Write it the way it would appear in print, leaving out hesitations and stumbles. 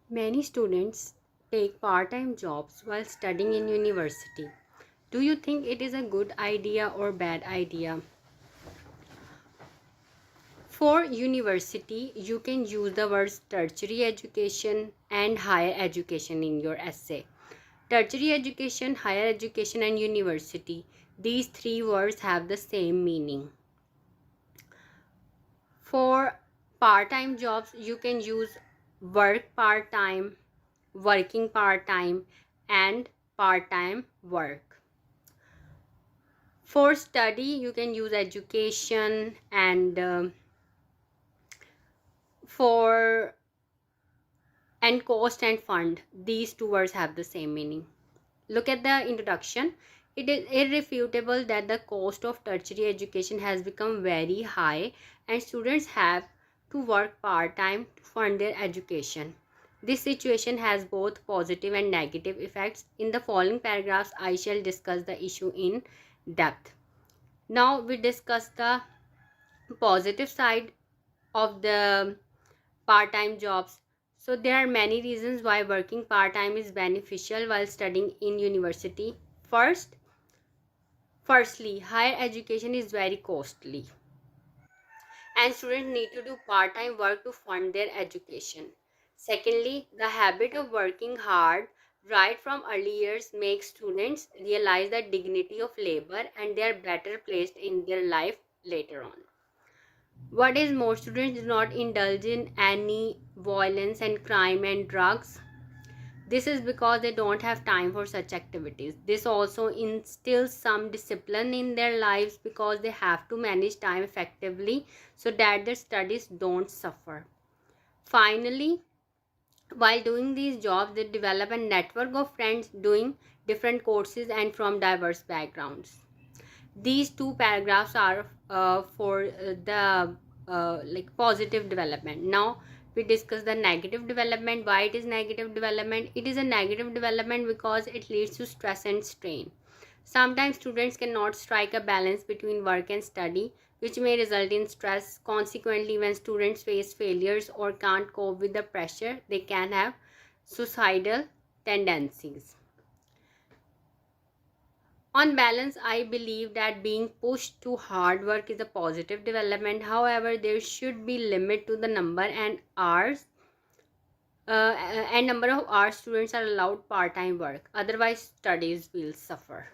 Many students take part-time jobs while studying in university. Do you think it is a good idea or bad idea? For university, you can use the words tertiary education and higher education in your essay. Tertiary education, higher education, and university. These three words have the same meaning. For part-time jobs, you can use work part-time, working part-time, and part-time work. For study, you can use education, and for and cost and fund. These two words have the same meaning. Look at the introduction. It is irrefutable that the cost of tertiary education has become very high and students have to work part-time to fund their education. This situation has both positive and negative effects. In the following paragraphs, I shall discuss the issue in depth. Now we discuss the positive side of the part-time jobs. So there are many reasons why working part-time is beneficial while studying in university. Firstly, higher education is very costly and students need to do part-time work to fund their education. Secondly, the habit of working hard right from early years makes students realize the dignity of labor and they are better placed in their life later on. What is more, students do not indulge in any violence and crime and drugs. This is because they don't have time for such activities. This also instills some discipline in their lives because they have to manage time effectively so that their studies don't suffer. Finally, while doing these jobs, they develop a network of friends doing different courses and from diverse backgrounds. These two paragraphs are for the positive development. Now we discuss the negative development. Why it is negative development? It is a negative development because it leads to stress and strain. Sometimes students cannot strike a balance between work and study, which may result in stress. Consequently, when students face failures or can't cope with the pressure, they can have suicidal tendencies. On balance, I believe that being pushed to hard work is a positive development. However, there should be limit to the number and hours and number of hours students are allowed part-time work. Otherwise, studies will suffer.